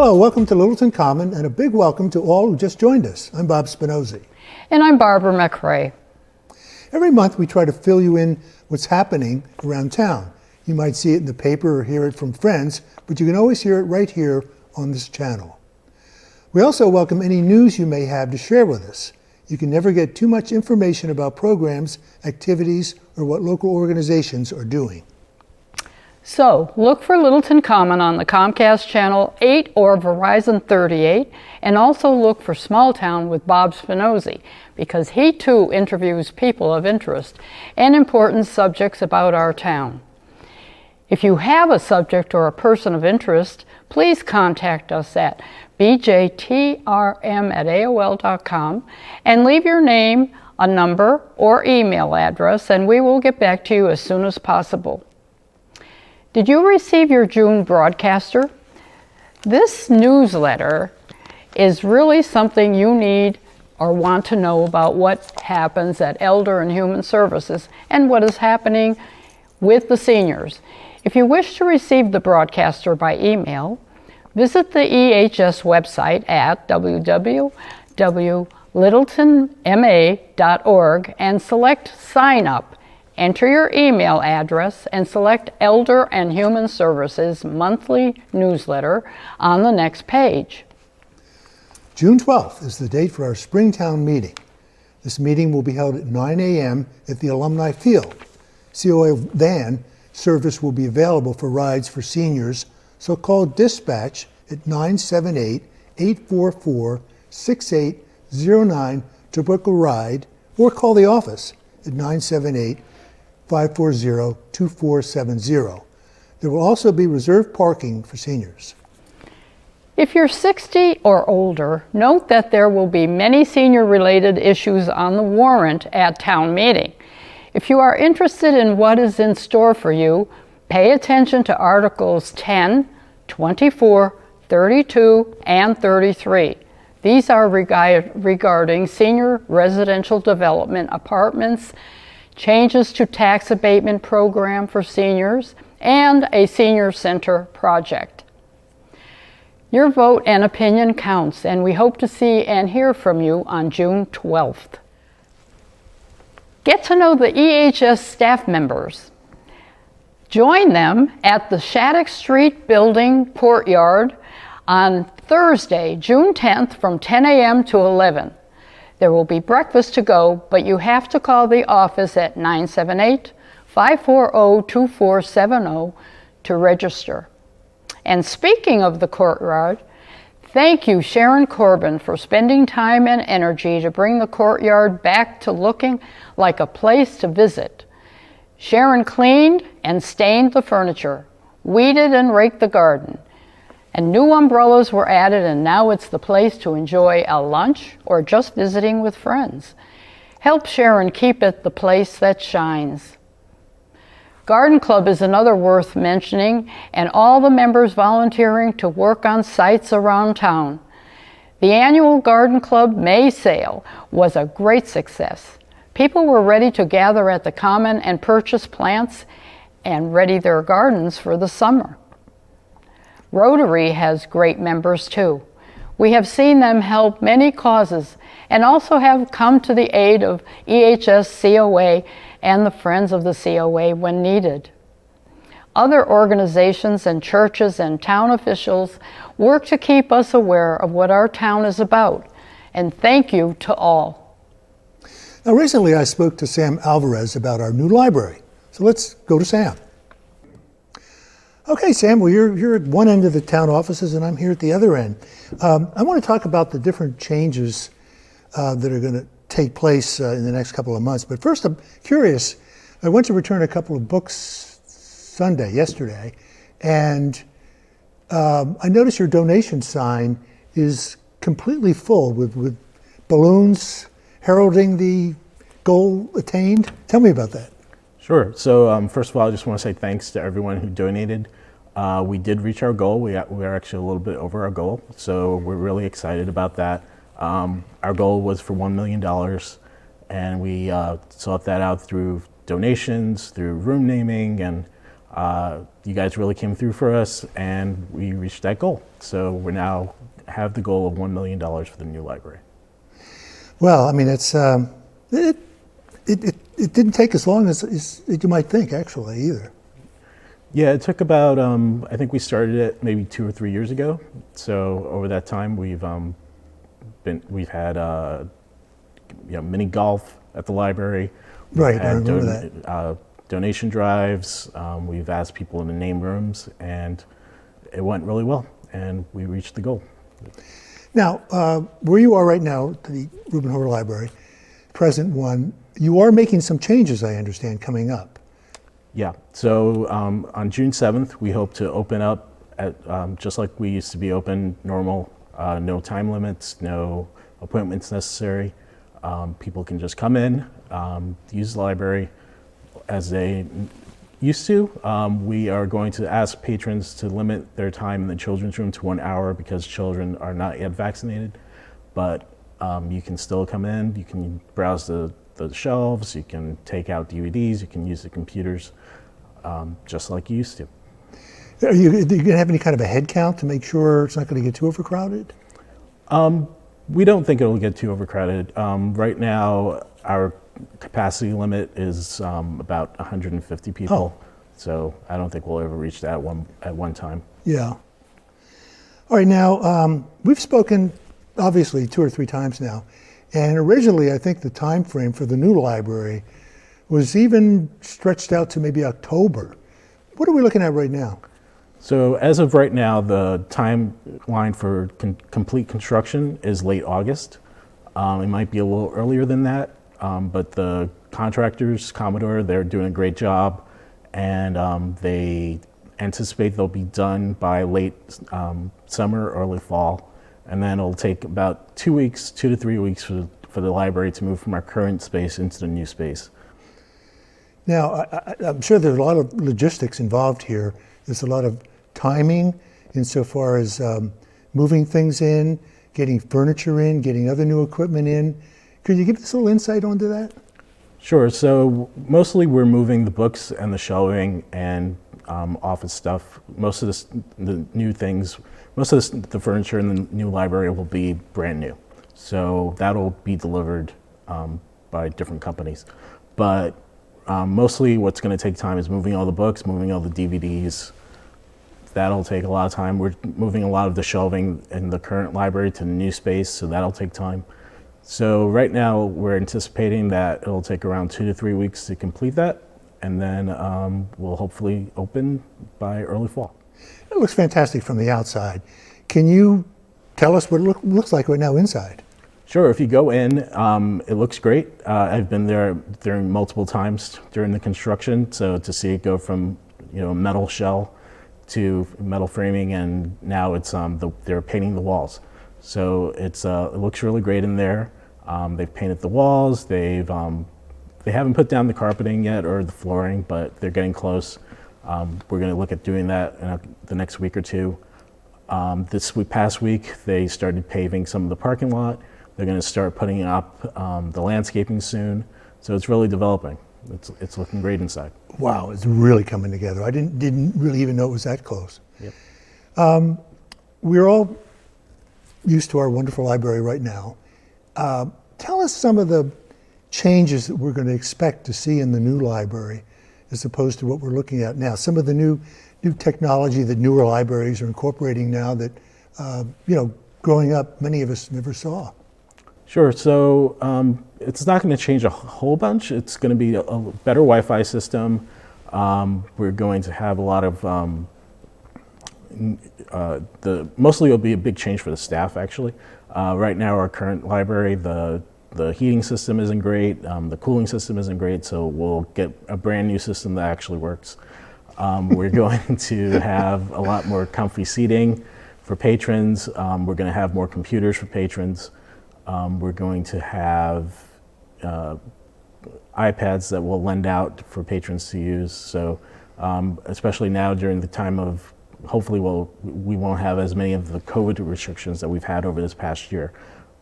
Hello, welcome to Littleton Common, and a big welcome to all who just joined us. I'm Bob Spinozzi. And I'm Barbara McRae. Every month we try to fill you in what's happening around town. You might see it in the paper or hear it from friends, but you can always hear it right here on this channel. We also welcome any news you may have to share with us. You can never get too much information about programs, activities, or what local organizations are doing. So, look for Littleton Common on the Comcast Channel 8 or Verizon 38, and also look for Small Town with Bob Spinozzi, because he too interviews people of interest and important subjects about our town. If you have a subject or a person of interest, please contact us at bjtrm@aol.com and leave your name, a number, or email address, and we will get back to you as soon as possible. Did you receive your June broadcaster? This newsletter is really something you need or want to know about what happens at Elder and Human Services and what is happening with the seniors. If you wish to receive the broadcaster by email, visit the EHS website at www.littletonma.org and select Sign Up. Enter your email address and select Elder and Human Services monthly newsletter on the next page. June 12th is the date for our Springtown meeting. This meeting will be held at 9 a.m. at the Alumni Field. COA van service will be available for rides for seniors, so call dispatch at 978-844-6809 to book a ride, or call the office at 978-540-2470. There will also be reserved parking for seniors. If you're 60 or older, note that there will be many senior-related issues on the warrant at town meeting. If you are interested in what is in store for you, pay attention to Articles 10, 24, 32, and 33. These are regarding senior residential development apartments, changes to tax abatement program for seniors, and a senior center project. Your vote and opinion counts, and we hope to see and hear from you on June 12th. Get to know the EHS staff members. Join them at the Shattuck Street Building Courtyard on Thursday, June 10th from 10 a.m. to 11. There will be breakfast to go, but you have to call the office at 978-540-2470 to register. And speaking of the courtyard, thank you, Sharon Corbin, for spending time and energy to bring the courtyard back to looking like a place to visit. Sharon cleaned and stained the furniture, weeded and raked the garden, and new umbrellas were added, and now it's the place to enjoy a lunch or just visiting with friends. Help Sharon keep it the place that shines. Garden Club is another worth mentioning, and all the members volunteering to work on sites around town. The annual Garden Club May sale was a great success. People were ready to gather at the Common and purchase plants and ready their gardens for the summer. Rotary has great members too. We have seen them help many causes and also have come to the aid of EHS COA and the Friends of the COA when needed. Other organizations and churches and town officials work to keep us aware of what our town is about, and thank you to all. Now, recently I spoke to Sam Alvarez about our new library, so let's go to Sam. Okay, Sam, well, you're at one end of the town offices and I'm here at the other end. I want to talk about the different changes that are going to take place in the next couple of months. But first, I'm curious. I went to return a couple of books yesterday, and I noticed your donation sign is completely full with balloons heralding the goal attained. Tell me about that. Sure. So first of all, I just want to say thanks to everyone who donated. We did reach our goal. We are actually a little bit over our goal, so we're really excited about that. Our goal was for $1 million, and we sought that out through donations, through room naming, and You guys really came through for us, and we reached that goal. So we now have the goal of $1 million for the new library. Well, I mean, it didn't take as long as you might think, actually, either. Yeah, it took about, I think we started it maybe 2 or 3 years ago. So over that time, we've had mini golf at the library. Right, I remember that. Donation drives. We've asked people in the name rooms, and it went really well, and we reached the goal. Now, where you are right now, the Reuben Hoar Library, present one, you are making some changes, I understand, coming up. Yeah, so on June 7th, we hope to open up at just like we used to be open, normal, no time limits, no appointments necessary. People can just come in, use the library as they used to. We are going to ask patrons to limit their time in the children's room to 1 hour because children are not yet vaccinated, but you can still come in, you can browse the shelves, you can take out DVDs, you can use the computers, just like you used to. Are you going to have any kind of a head count to make sure it's not going to get too overcrowded? We don't think it'll get too overcrowded. Right now, our capacity limit is about 150 people, so I don't think we'll ever reach that at one time. Yeah. All right, now, we've spoken, obviously, 2 or 3 times now, and originally, I think the time frame for the new library was even stretched out to maybe October. What are we looking at right now? So as of right now, the timeline for complete construction is late August. It might be a little earlier than that, but the contractors, Commodore, they're doing a great job, and they anticipate they'll be done by late summer, early fall, and then it'll take about 2 weeks, 2 to 3 weeks for the library to move from our current space into the new space. Now, I'm sure there's a lot of logistics involved here. There's a lot of timing insofar as moving things in, getting furniture in, getting other new equipment in. Could you give us a little insight onto that? Sure. So mostly we're moving the books and the shelving and office stuff. Most of the new things, most of the furniture in the new library will be brand new. So that'll be delivered by different companies. But mostly what's going to take time is moving all the books, moving all the DVDs. That'll take a lot of time. We're moving a lot of the shelving in the current library to the new space, so that'll take time. So right now we're anticipating that it'll take around 2 to 3 weeks to complete that, and then we'll hopefully open by early fall. It looks fantastic from the outside. Can you tell us what it looks like right now inside? Sure, if you go in, it looks great. I've been there during multiple times during the construction, so to see it go from metal shell to metal framing, and now it's they're painting the walls. So it looks really great in there. They've painted the walls. They haven't put down the carpeting yet or the flooring, but they're getting close. We're going to look at doing that in the next week or two. This past week, they started paving some of the parking lot. They're going to start putting up the landscaping soon. So it's really developing. It's looking great inside. Wow, it's really coming together. I didn't really even know it was that close. Yep. We're all used to our wonderful library right now. Tell us some of the changes that we're going to expect to see in the new library as opposed to what we're looking at now. Some of the new technology that newer libraries are incorporating now that, growing up, many of us never saw. Sure. So it's not going to change a whole bunch. It's going to be a better Wi-Fi system. We're going to have a lot of mostly it'll be a big change for the staff, actually. Right now, our current library, the heating system isn't great, the cooling system isn't great, so we'll get a brand new system that actually works. We're going to have a lot more comfy seating for patrons. We're going to have more computers for patrons. We're going to have iPads that we'll lend out for patrons to use. So especially now during the time of, hopefully we won't have as many of the COVID restrictions that we've had over this past year.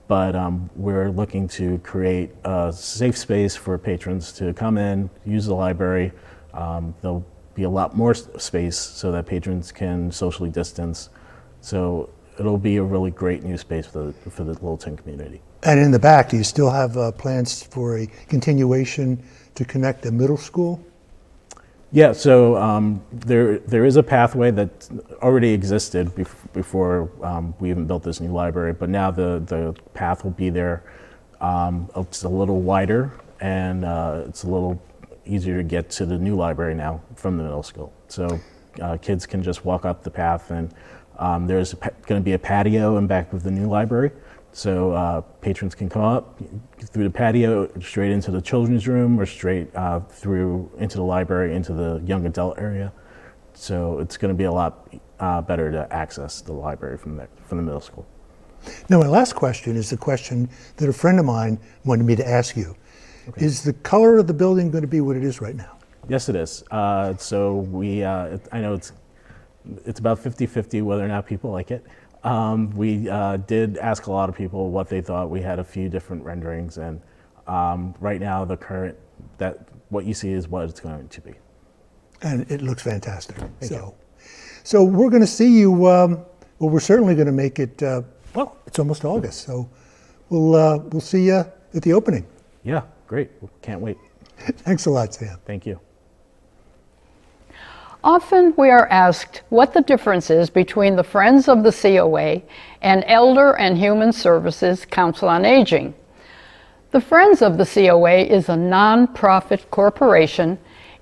But we're looking to create a safe space for patrons to come in, use the library. They'll be a lot more space so that patrons can socially distance. So it'll be a really great new space for the Littleton community. And in the back, do you still have plans for a continuation to connect the middle school? Yeah, so there is a pathway that already existed before we even built this new library, but now the path will be there. It's a little wider, and it's a little easier to get to the new library now from the middle school. So kids can just walk up the path, and there's going to be a patio in back of the new library. So patrons can come up through the patio, straight into the children's room, or straight through into the library, into the young adult area. So it's going to be a lot better to access the library from the middle school. Now, my last question is the question that a friend of mine wanted me to ask you. Okay. Is the color of the building going to be what it is right now? Yes, it is. So I know it's about 50-50 whether or not people like it. We did ask a lot of people what they thought. We had a few different renderings, and right now what you see is what it's going to be. And it looks fantastic. So we're going to see you. Well, we're certainly going to make it. Well, it's almost August, so we'll see you at the opening. Yeah, great. Can't wait. Thanks a lot, Sam. Thank you. Often we are asked what the difference is between the Friends of the COA and Elder and Human Services Council on Aging. The Friends of the COA is a nonprofit corporation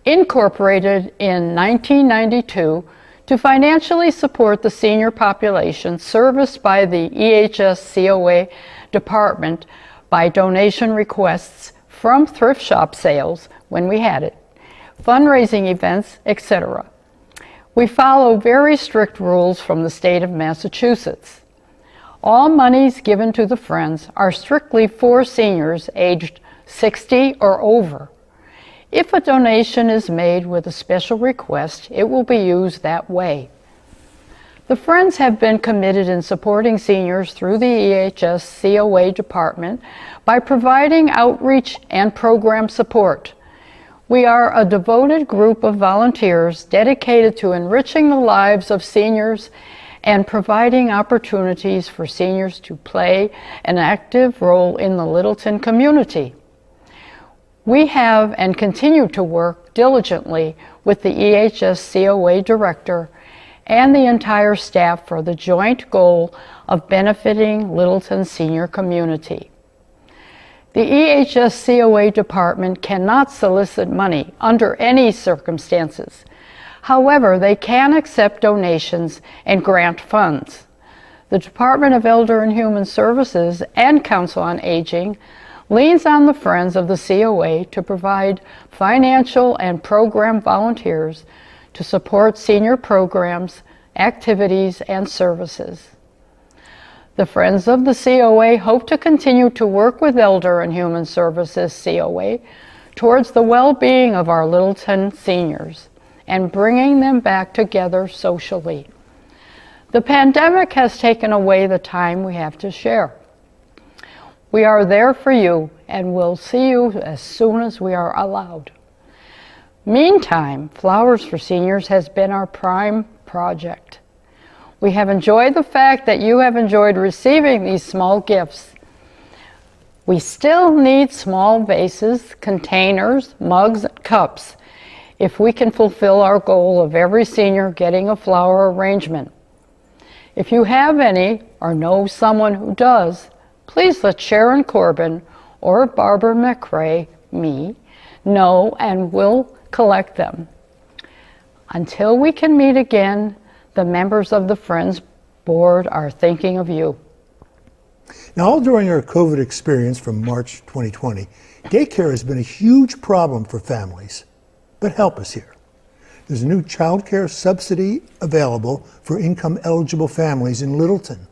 incorporated in 1992 to financially support the senior population serviced by the EHS COA department by donation requests from thrift shop sales when we had it, fundraising events, etc. We follow very strict rules from the state of Massachusetts. All monies given to the Friends are strictly for seniors aged 60 or over. If a donation is made with a special request, it will be used that way. The Friends have been committed in supporting seniors through the EHS COA department by providing outreach and program support. We are a devoted group of volunteers dedicated to enriching the lives of seniors and providing opportunities for seniors to play an active role in the Littleton community. We have and continue to work diligently with the EHS COA director and the entire staff for the joint goal of benefiting Littleton's senior community. The EHS COA department cannot solicit money under any circumstances. However, they can accept donations and grant funds. The Department of Elder and Human Services and Council on Aging leans on the Friends of the COA to provide financial and program volunteers to support senior programs, activities, and services. The Friends of the COA hope to continue to work with Elder and Human Services COA towards the well-being of our Littleton seniors and bringing them back together socially. The pandemic has taken away the time we have to share. We are there for you and will see you as soon as we are allowed. Meantime, Flowers for Seniors has been our prime project. We have enjoyed the fact that you have enjoyed receiving these small gifts. We still need small vases, containers, mugs, and cups if we can fulfill our goal of every senior getting a flower arrangement. If you have any or know someone who does, please let Sharon Corbin or Barbara McRae, me, know and we'll collect them. Until we can meet again, the members of the Friends Board are thinking of you. Now, all during our COVID experience from March 2020, daycare has been a huge problem for families. But help us here. There's a new child care subsidy available for income-eligible families in Littleton.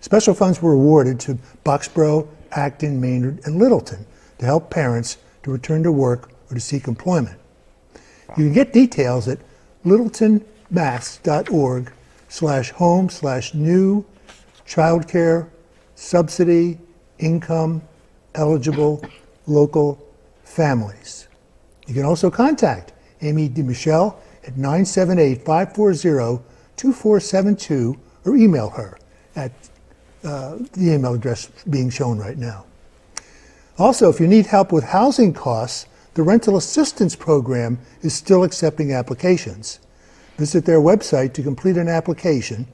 Special funds were awarded to Boxborough, Acton, Maynard, and Littleton to help parents to return to work or to seek employment. You can get details at littletonmass.org/home/new childcare subsidy income eligible local families. You can also contact Amy DeMichelle, at 978-540-2472 or email her at the email address being shown right now. Also, if you need help with housing costs, the Rental Assistance Program is still accepting applications. Visit their website to complete an application.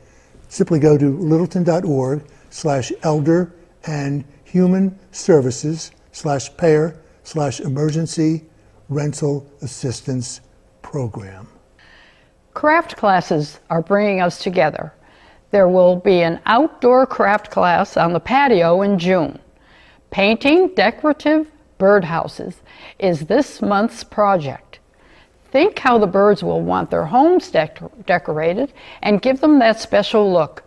Simply go to littleton.org/elder and human services/payer/emergency rental assistance program. Craft classes are bringing us together. There will be an outdoor craft class on the patio in June. Painting decorative birdhouses is this month's project. Think how the birds will want their homes decorated and give them that special look.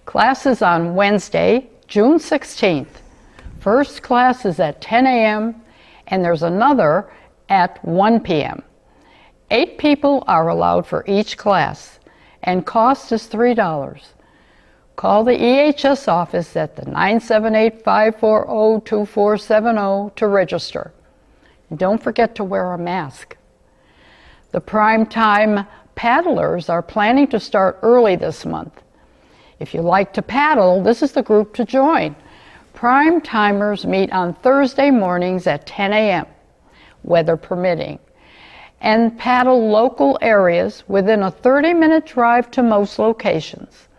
Class is on Wednesday, June 16th. First class is at 10 a.m. and there's another at 1 p.m. 8 people are allowed for each class and cost is $3. Call the EHS office at the 978-540-2470 to register. And don't forget to wear a mask. The Primetime Paddlers are planning to start early this month. If you like to paddle, this is the group to join. Prime Timers meet on Thursday mornings at 10 a.m., weather permitting, and paddle local areas within a 30-minute drive to most locations.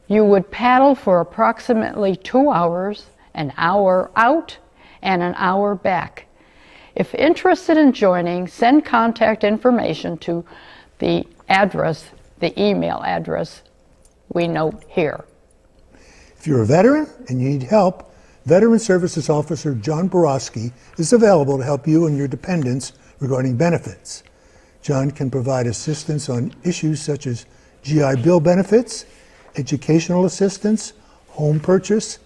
You would paddle for approximately 2 hours, an hour out and an hour back. If interested in joining, send contact information to the email address we note here. If you're a veteran and you need help, Veteran Services Officer John Borowski is available to help you and your dependents regarding benefits. John can provide assistance on issues such as GI Bill benefits, educational assistance, home purchase,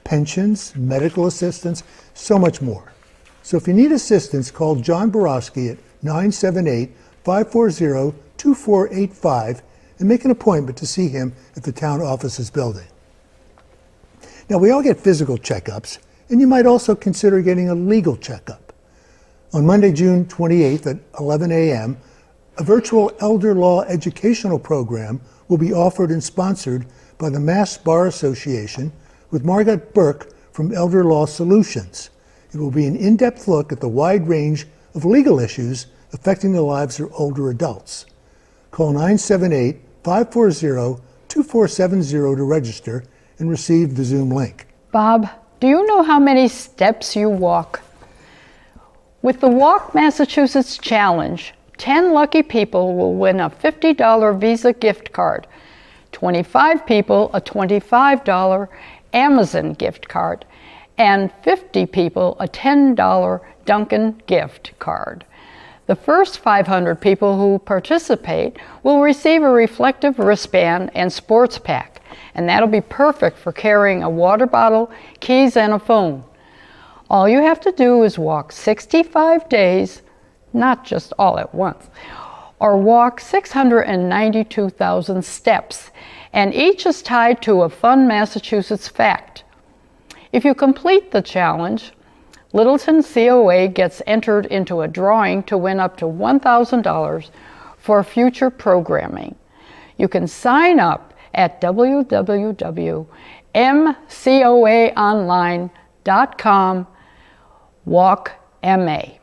pensions, medical assistance, so much more. So if you need assistance, call John Borowski at 978-540-2485 and make an appointment to see him at the town offices building. Now, we all get physical checkups, and you might also consider getting a legal checkup. On Monday, June 28th at 11 a.m., a virtual elder law educational program will be offered and sponsored by the Mass Bar Association with Margaret Burke from Elder Law Solutions. It will be an in-depth look at the wide range of legal issues affecting the lives of older adults. Call 978-540-2470 to register and receive the Zoom link. Bob, do you know how many steps you walk? With the Walk Massachusetts Challenge, 10 lucky people will win a $50 Visa gift card, 25 people a $25 Amazon gift card, and 50 people a $10 Dunkin' gift card. The first 500 people who participate will receive a reflective wristband and sports pack, and that'll be perfect for carrying a water bottle, keys, and a phone. All you have to do is walk 65 days, not just all at once, or walk 692,000 steps, and each is tied to a fun Massachusetts fact. If you complete the challenge, Littleton COA gets entered into a drawing to win up to $1,000 for future programming. You can sign up at www.mcoaonline.com/WalkMA.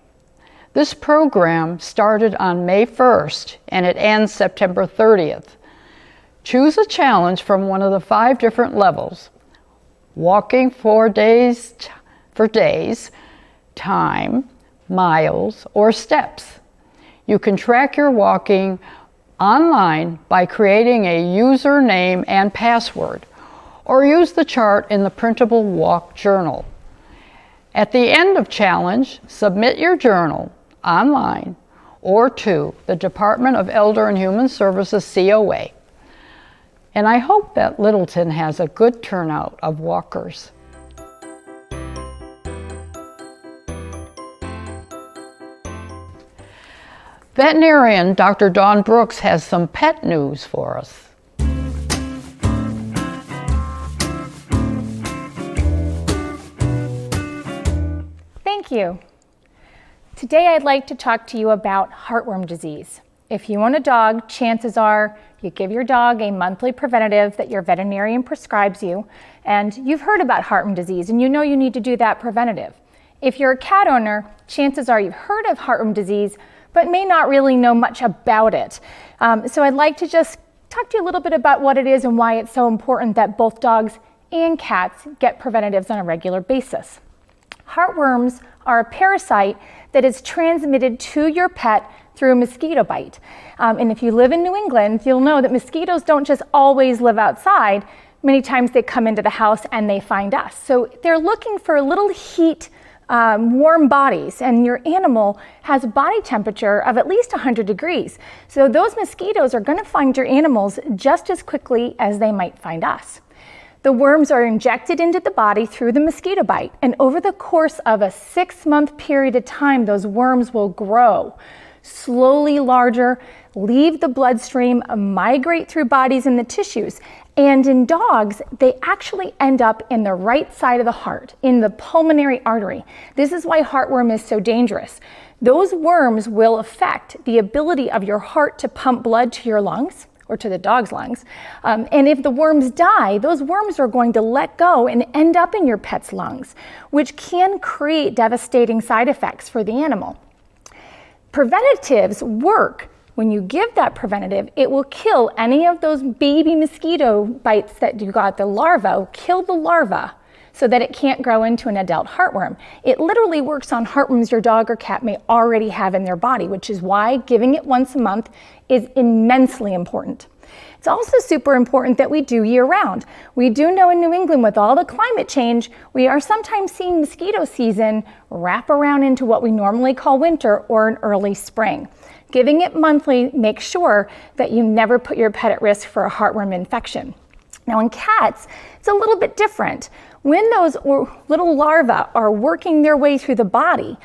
This program started on May 1st and it ends September 30th. Choose a challenge from one of the 5 different levels: walking for days, time, miles, or steps. You can track your walking online by creating a username and password, or use the chart in the printable walk journal. At the end of challenge, submit your journal online or to the Department of Elder and Human Services COA. And I hope that Littleton has a good turnout of walkers. Veterinarian Dr. Dawn Brooks has some pet news for us. Thank you. Today I'd like to talk to you about heartworm disease. If you own a dog, chances are you give your dog a monthly preventative that your veterinarian prescribes you, and you've heard about heartworm disease and you know you need to do that preventative. If you're a cat owner, chances are you've heard of heartworm disease, but may not really know much about it. So I'd like to just talk to you a little bit about what it is and why it's so important that both dogs and cats get preventatives on a regular basis. Heartworms are a parasite that is transmitted to your pet through a mosquito bite. And if you live in New England, you'll know that mosquitoes don't just always live outside. Many times they come into the house and they find us. So they're looking for little heat, warm bodies, and your animal has a body temperature of at least 100 degrees. So those mosquitoes are going to find your animals just as quickly as they might find us. The worms are injected into the body through the mosquito bite, and over the course of a 6-month period of time, those worms will grow slowly larger, leave the bloodstream, migrate through bodies and the tissues. And in dogs, they actually end up in the right side of the heart, in the pulmonary artery. This is why heartworm is so dangerous. Those worms will affect the ability of your heart to pump blood to your lungs, or to the dog's lungs. And if the worms die, those worms are going to let go and end up in your pet's lungs, which can create devastating side effects for the animal. Preventatives work. When you give that preventative, it will kill any of those baby mosquito bites that you got, the larva, kill the larva so that it can't grow into an adult heartworm. It literally works on heartworms your dog or cat may already have in their body, which is why giving it once a month is immensely important. It's also super important that we do year round. We do know in New England with all the climate change, we are sometimes seeing mosquito season wrap around into what we normally call winter or an early spring. Giving it monthly makes sure that you never put your pet at risk for a heartworm infection. Now in cats, it's a little bit different. When those little larvae are working their way through the body,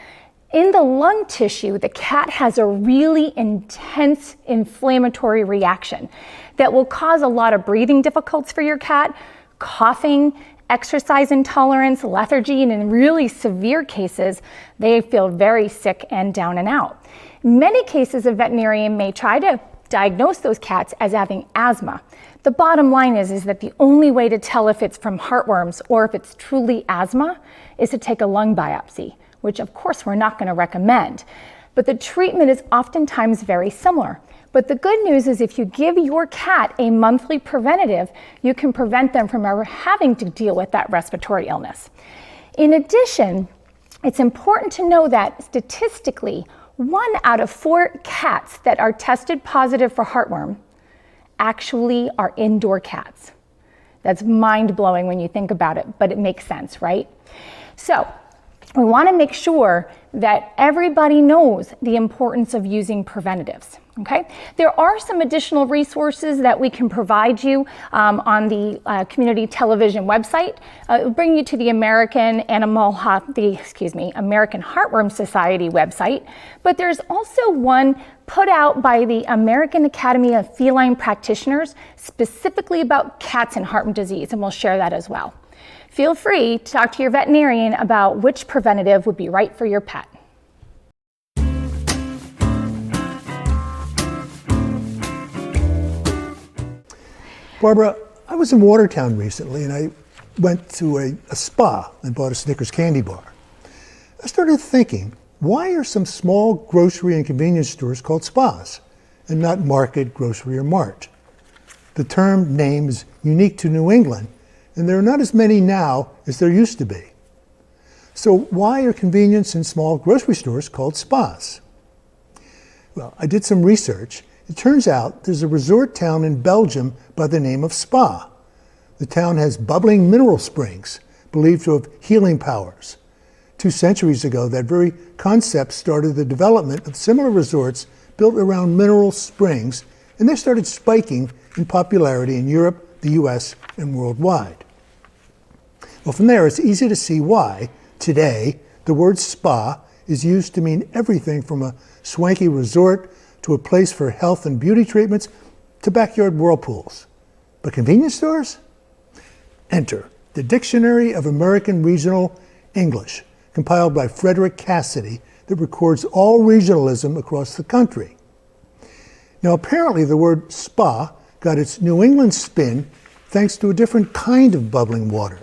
in the lung tissue, the cat has a really intense inflammatory reaction that will cause a lot of breathing difficulties for your cat, coughing, exercise intolerance, lethargy, and in really severe cases, they feel very sick and down and out. In many cases, a veterinarian may try to diagnose those cats as having asthma. The bottom line is that the only way to tell if it's from heartworms or if it's truly asthma is to take a lung biopsy, which of course we're not going to recommend. But the treatment is oftentimes very similar. But the good news is if you give your cat a monthly preventative, you can prevent them from ever having to deal with that respiratory illness. In addition, it's important to know that statistically, 1 out of 4 cats that are tested positive for heartworm actually are indoor cats. That's mind-blowing when you think about it, but it makes sense, right? So we want to make sure that everybody knows the importance of using preventatives. Okay, there are some additional resources that we can provide you on the community television website. It will bring you to the American Heartworm Society website, but there's also one put out by the American Academy of Feline Practitioners specifically about cats and heartworm disease, and we'll share that as well. Feel free to talk to your veterinarian about which preventative would be right for your pet. Barbara, I was in Watertown recently and I went to a spa and bought a Snickers candy bar. I started thinking, why are some small grocery and convenience stores called spas and not market, grocery, or mart? The term name is unique to New England, and there are not as many now as there used to be. So why are convenience and small grocery stores called spas? Well, I did some research. It turns out there's a resort town in Belgium by the name of Spa. The town has bubbling mineral springs, believed to have healing powers. 2 centuries ago, that very concept started the development of similar resorts built around mineral springs, and they started spiking in popularity in Europe, the US, and worldwide. Well, from there, it's easy to see why, today, the word spa is used to mean everything from a swanky resort to a place for health and beauty treatments to backyard whirlpools. But convenience stores? Enter the Dictionary of American Regional English, compiled by Frederick Cassidy, that records all regionalism across the country. Now, apparently the word spa got its New England spin thanks to a different kind of bubbling water.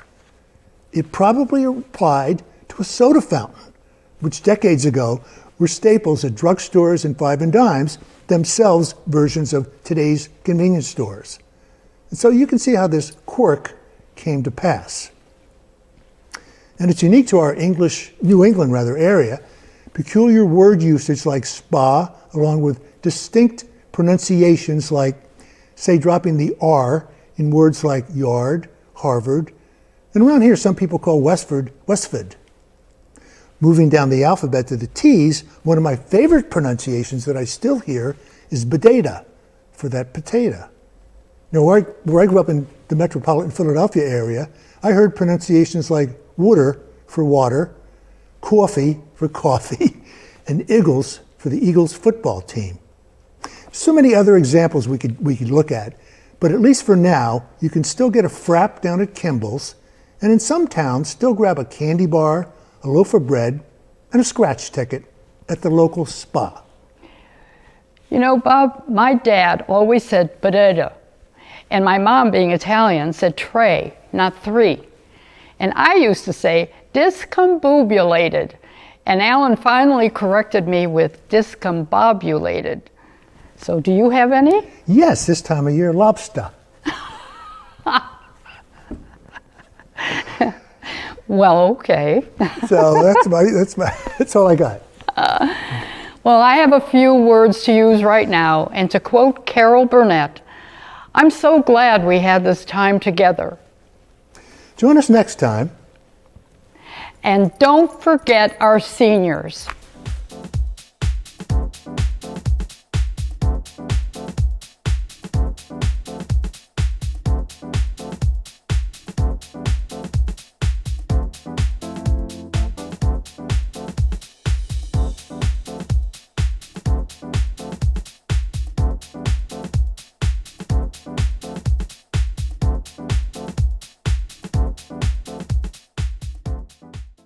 It probably applied to a soda fountain, which decades ago were staples at drugstores and five and dimes, themselves versions of today's convenience stores. And so you can see how this quirk came to pass. And it's unique to our New England area, peculiar word usage like spa, along with distinct pronunciations like, say, dropping the R in words like yard, Harvard, and around here some people call Westford, Westford. Moving down the alphabet to the T's, one of my favorite pronunciations that I still hear is bodata, for that potato. Now, where I grew up in the metropolitan Philadelphia area, I heard pronunciations like water for water, coffee for coffee, and Eagles for the Eagles football team. So many other examples we could look at, but at least for now, you can still get a frap down at Kimball's, and in some towns, still grab a candy bar, a loaf of bread, and a scratch ticket at the local spa. You know, Bob, my dad always said bodata, and my mom, being Italian, said tre, not three. And I used to say discombobulated, and Alan finally corrected me with discombobulated. So do you have any? Yes, this time of year, lobster. Well, okay. So that's all I got. Well, I have a few words to use right now, and to quote Carol Burnett, I'm so glad we had this time together. Join us next time. And don't forget our seniors.